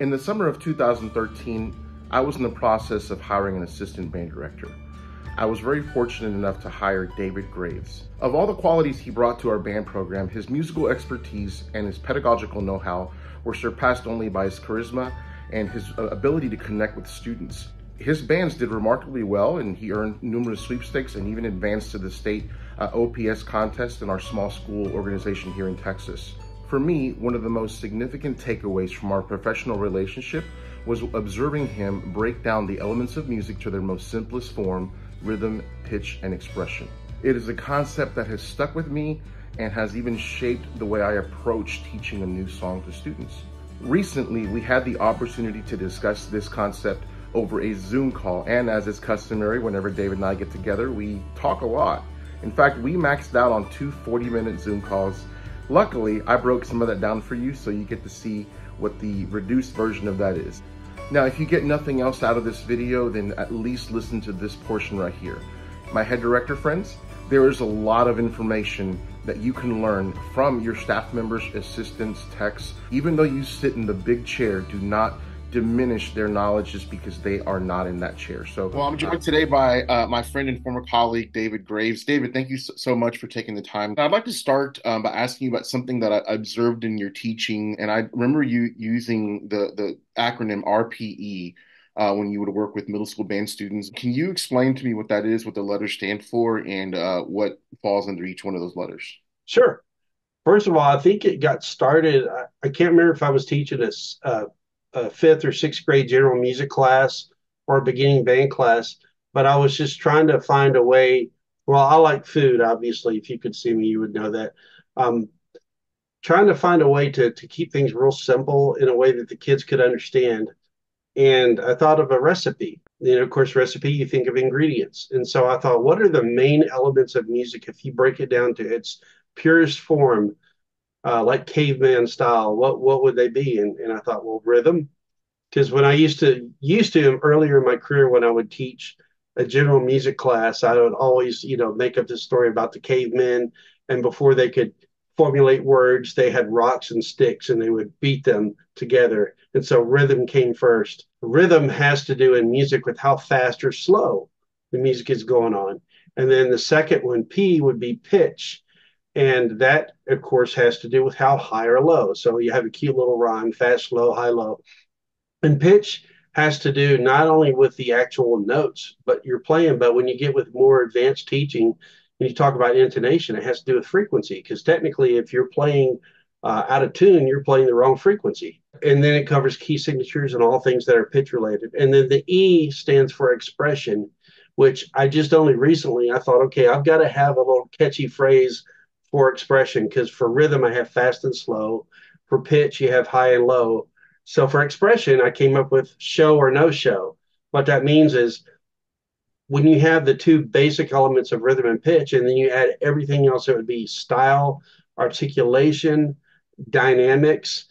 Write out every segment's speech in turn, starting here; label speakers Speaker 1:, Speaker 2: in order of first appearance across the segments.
Speaker 1: In the summer of 2013, I was in the process of hiring an assistant band director. I was very fortunate enough to hire David Graves. Of all the qualities he brought to our band program, his musical expertise and his pedagogical know-how were surpassed only by his charisma and his ability to connect with students. His bands did remarkably well, and he earned numerous sweepstakes and even advanced to the state OPS contest in our small school organization here in Texas. For me, one of the most significant takeaways from our professional relationship was observing him break down the elements of music to their most simplest form: rhythm, pitch, and expression. It is a concept that has stuck with me and has even shaped the way I approach teaching a new song to students. Recently, we had the opportunity to discuss this concept over a Zoom call, and as is customary, whenever David and I get together, we talk a lot. In fact, we maxed out on two 40-minute Zoom calls. Luckily, I broke some of that down for you so you get to see what the reduced version of that is. Now, if you get nothing else out of this video, then at least listen to this portion right here. My head director friends, there is a lot of information that you can learn from your staff members, assistants, techs. Even though you sit in the big chair, do not diminish their knowledge just because they are not in that chair. Well, I'm joined today by my friend and former colleague, David Graves. David, thank you so much for taking the time. I'd like to start by asking you about something that I observed in your teaching, and I remember you using the acronym RPE when you would work with middle school band students. Can you explain to me what that is, what the letters stand for, and what falls under each one of those letters?
Speaker 2: Sure. First of all, I think it got started. I can't remember if I was teaching a fifth or sixth grade general music class or a beginning band class, but I was just trying to find a way. Well, I like food, obviously. If you could see me, you would know that. Um, Trying to find a way to keep things real simple in a way that the kids could understand. And I thought of a recipe. Of course, recipe, you think of ingredients. And so I thought, what are the main elements of music if you break it down to its purest form, like caveman style? What would they be? And I thought, well, rhythm. Because when I used to earlier in my career, when I would teach a general music class, I would always, make up this story about the cavemen, and before they could formulate words, they had rocks and sticks and they would beat them together. And so rhythm came first. Rhythm has to do in music with how fast or slow the music is going on. And then the second one, P, would be pitch. And that, of course, has to do with how high or low. So you have a cute little rhyme: fast, slow, high, low. And pitch has to do not only with the actual notes but you're playing, but when you get with more advanced teaching and you talk about intonation, it has to do with frequency, because technically if you're playing out of tune, you're playing the wrong frequency. And then it covers key signatures and all things that are pitch related. And then the E stands for expression, which I just only recently I thought, okay, I've got to have a little catchy phrase for expression, because for rhythm I have fast and slow, for pitch you have high and low. So for expression, I came up with show or no show. What that means is when you have the two basic elements of rhythm and pitch, and then you add everything else, it would be style, articulation, dynamics,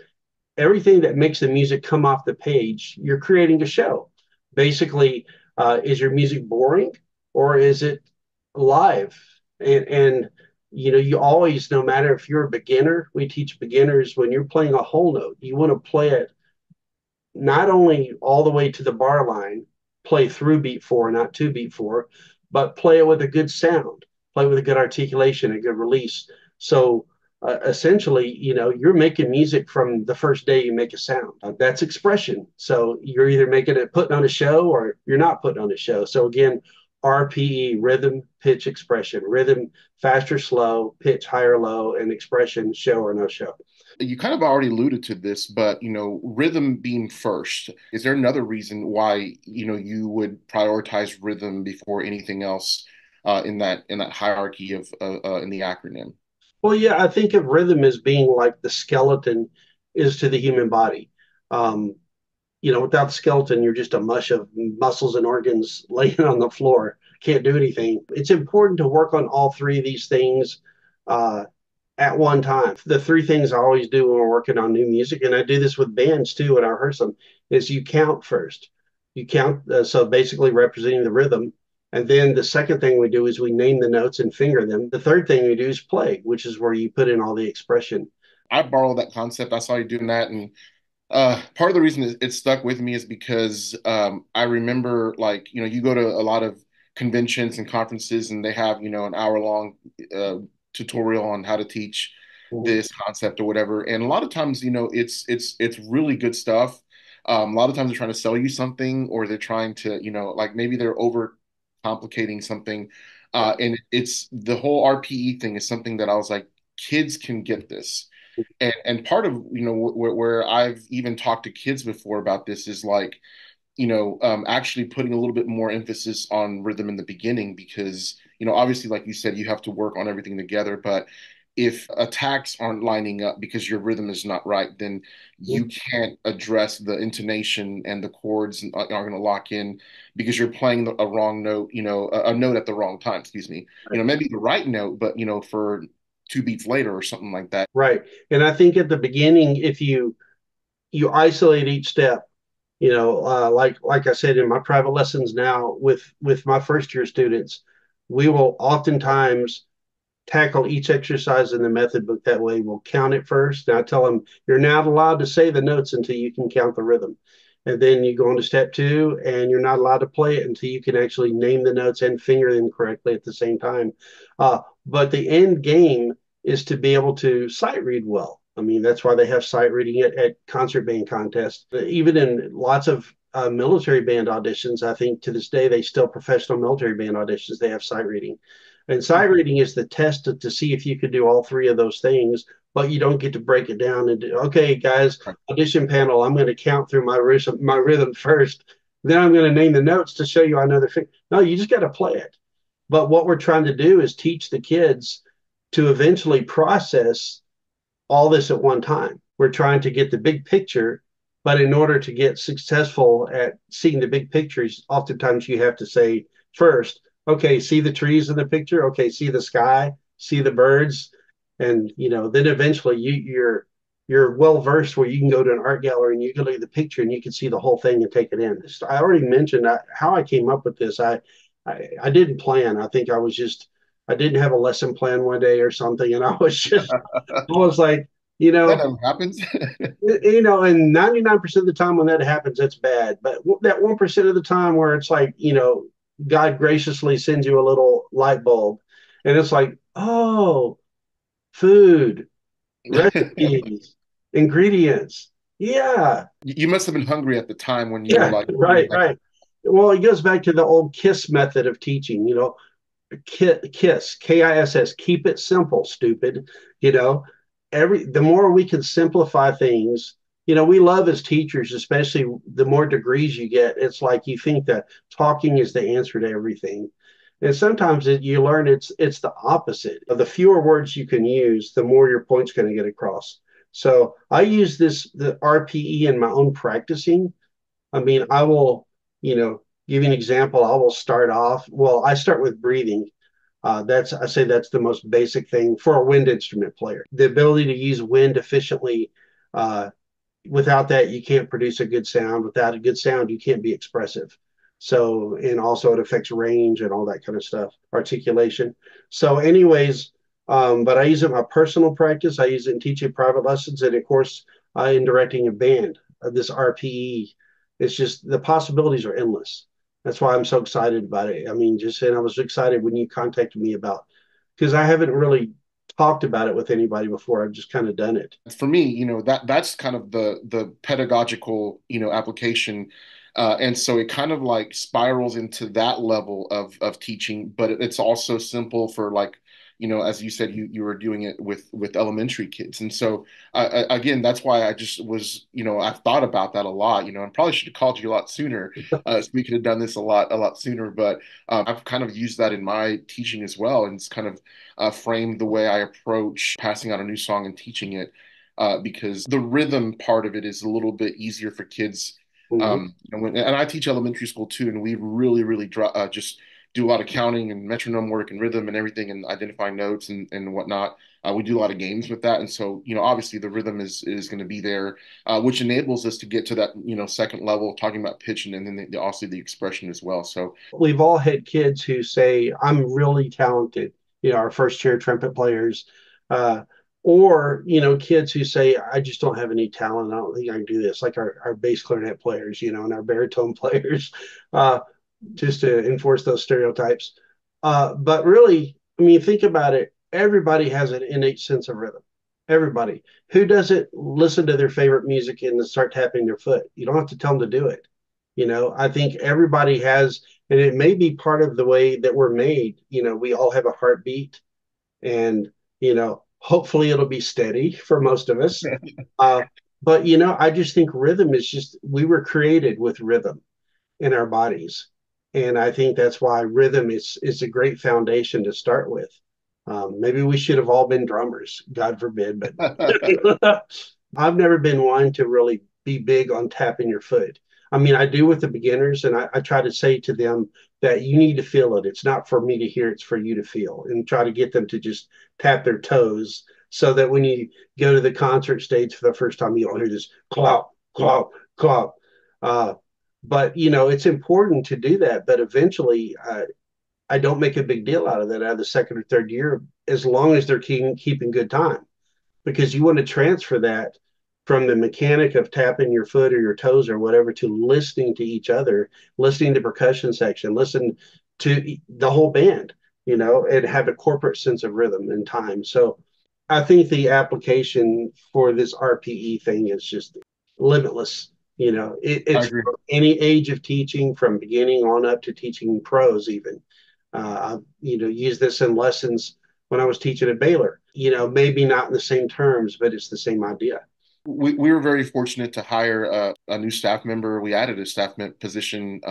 Speaker 2: everything that makes the music come off the page, you're creating a show. Basically, is your music boring or is it live? And you always, no matter if you're a beginner, we teach beginners, when you're playing a whole note, you want to play it not only all the way to the bar line, play through beat four, not to beat four, but play it with a good sound, play with a good articulation, a good release. So essentially, you're making music from the first day you make a sound. That's expression. So you're either making it, putting on a show, or you're not putting on a show. So again, RPE: rhythm, pitch, expression. Rhythm, faster, slow; pitch, higher, low; and expression, show or no show.
Speaker 1: You kind of already alluded to this, but rhythm being first, is there another reason why you would prioritize rhythm before anything else in that hierarchy of in the acronym?
Speaker 2: Well, yeah, I think of rhythm as being like the skeleton is to the human body. Um, Without the skeleton, you're just a mush of muscles and organs laying on the floor. Can't do anything. It's important to work on all three of these things uh, at one time. The three things I always do when we're working on new music, and I do this with bands too when I rehearse them, is you count first. You count, so basically representing the rhythm. And then the second thing we do is we name the notes and finger them. The third thing we do is play, which is where you put in all the expression.
Speaker 1: I borrowed that concept. I saw you doing that, and Part of the reason it stuck with me is because I remember, like, you go to a lot of conventions and conferences, and they have, an hour-long uh, tutorial on how to teach
Speaker 2: Mhm.
Speaker 1: this concept or whatever. And a lot of times, it's really good stuff. A lot of times they're trying to sell you something, or they're trying to, like maybe they're over complicating something. And it's the whole RPE thing is something that I was like, kids can get this. And part of where I've even talked to kids before about this is like actually putting a little bit more emphasis on rhythm in the beginning because obviously like you said you have to work on everything together, but if attacks aren't lining up because your rhythm is not right, then you can't address the intonation and the chords aren't going to lock in because you're playing a wrong note, a note at the wrong time, excuse me. Maybe the right note, but for two beats later or something like that.
Speaker 2: Right. And I think at the beginning, if you isolate each step, like I said in my private lessons now with my first year students, we will oftentimes tackle each exercise in the method book that way. We'll count it first. And I tell them you're not allowed to say the notes until you can count the rhythm. And then you go on to step two, and you're not allowed to play it until you can actually name the notes and finger them correctly at the same time. But the end game is to be able to sight read well. I mean, that's why they have sight reading at concert band contests. Even in lots of military band auditions, I think to this day, they still professional military band auditions, they have sight reading. And sight reading is the test to see if you can do all three of those things, but you don't get to break it down and do, okay, guys, audition panel, I'm going to count through my rhythm first. Then I'm going to name the notes to show you I know the thing. No, you just got to play it. But what we're trying to do is teach the kids to eventually process all this at one time. We're trying to get the big picture, but in order to get successful at seeing the big pictures, oftentimes you have to say first, okay, see the trees in the picture, okay, see the sky, see the birds, and then eventually you're well versed where you can go to an art gallery and you can look at the picture and you can see the whole thing and take it in. I already mentioned how I came up with this. I didn't plan. I think I didn't have a lesson plan one day or something, and I was like, you
Speaker 1: That
Speaker 2: know,
Speaker 1: never happens.
Speaker 2: and 99% of the time when that happens, that's bad. But that 1% of the time where it's like, God graciously sends you a little light bulb, and it's like, oh, food, recipes, ingredients. Yeah,
Speaker 1: You must have been hungry at the time when you were
Speaker 2: yeah,
Speaker 1: like,
Speaker 2: right,
Speaker 1: like,
Speaker 2: right. Well, it goes back to the old KISS method of teaching. KISS, KISS, keep it simple, stupid. You know, the more we can simplify things, we love as teachers, especially the more degrees you get, it's like you think that talking is the answer to everything. And sometimes you learn it's the opposite. The fewer words you can use, the more your point's going to get across. So I use the RPE in my own practicing. I mean, I will, give you an example. I will start off. Well, I start with breathing. I say that's the most basic thing for a wind instrument player. The ability to use wind efficiently. Uh, Without that, you can't produce a good sound. Without a good sound, you can't be expressive. So, and also it affects range and all that kind of stuff, articulation. So, anyways, but I use it in my personal practice. I use it in teaching private lessons, and of course, in directing a band. This RPE, it's just the possibilities are endless. That's why I'm so excited about it. I mean, and I was excited when you contacted me about because I haven't really talked about it with anybody before. I've just kind of done it.
Speaker 1: for me, that's kind of the pedagogical, application. And so it kind of like spirals into that level of teaching, but it's also simple for like, as you said, you were doing it with elementary kids. And so again, that's why I just was, I've thought about that a lot, and probably should have called you a lot sooner. So we could have done this a lot sooner, but I've kind of used that in my teaching as well. And it's kind of framed the way I approach passing out a new song and teaching it, because the rhythm part of it is a little bit easier for kids.
Speaker 2: Mhm.
Speaker 1: And I teach elementary school too, and we really, really just do a lot of counting and metronome work and rhythm and everything and identifying notes and whatnot. We do a lot of games with that, and so obviously the rhythm is going to be there, which enables us to get to that second level, talking about pitch and then also the expression as well. So
Speaker 2: We've all had kids who say, I'm really talented, our first chair trumpet players. Uh, Or, kids who say, I just don't have any talent. I don't think I can do this, like our bass clarinet players, and our baritone players, uh, just to enforce those stereotypes. But really, I mean, think about it. Everybody has an innate sense of rhythm. Everybody. Who doesn't listen to their favorite music and then start tapping their foot? You don't have to tell them to do it. I think everybody has, and it may be part of the way that we're made. We all have a heartbeat, and hopefully it'll be steady for most of us. Uh, but I just think rhythm is just we were created with rhythm in our bodies, and I think that's why rhythm is a great foundation to start with. Maybe we should have all been drummers, God forbid, but I've never been one to really be big on tapping your foot. I mean, I do with the beginners, and I try to say to them that you need to feel it. It's not for me to hear, it's for you to feel, and try to get them to just tap their toes so that when you go to the concert stage for the first time, you don't hear this clop, clop, clop. Uh, but, it's important to do that. But eventually, I don't make a big deal out of that out of the second or third year, as long as they're keeping good time, because you want to transfer that from the mechanic of tapping your foot or your toes or whatever to listening to each other, listening to percussion section, listen to the whole band, and have a corporate sense of rhythm and time. So I think the application for this RPE thing is just limitless.
Speaker 1: I
Speaker 2: It's
Speaker 1: agree.
Speaker 2: for any age of teaching, from beginning on up to teaching pros, even. Use this in lessons when I was teaching at Baylor. Maybe not in the same terms, but it's the same idea.
Speaker 1: We were very fortunate to hire a new staff member. We added a position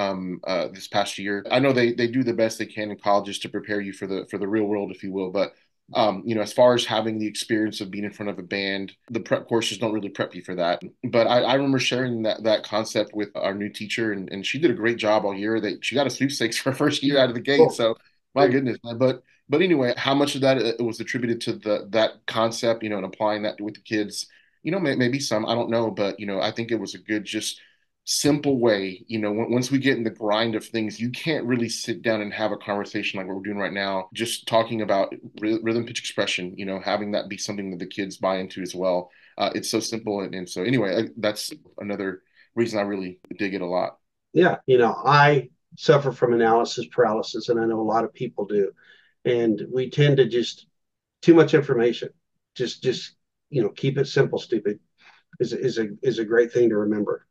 Speaker 1: this past year. I know they do the best they can in colleges to prepare you for the real world, if you will. But as far as having the experience of being in front of a band, the prep courses don't really prep you for that. But I remember sharing that concept with our new teacher, and she did a great job all year. That she got a sweepstakes for her first year out of the gate.
Speaker 2: Cool.
Speaker 1: So my goodness. But anyway, how much of that it was attributed to that concept, and applying that with the kids, maybe some, I don't know, but I think it was a good, just simple way. Once we get in the grind of things, you can't really sit down and have a conversation like what we're doing right now, just talking about rhythm, pitch, expression. Having that be something that the kids buy into as well. It's so simple, and so anyway, that's another reason I really dig it a lot.
Speaker 2: Yeah, I suffer from analysis paralysis, and I know a lot of people do. And we tend to just too much information. Just keep it simple, stupid is a great thing to remember.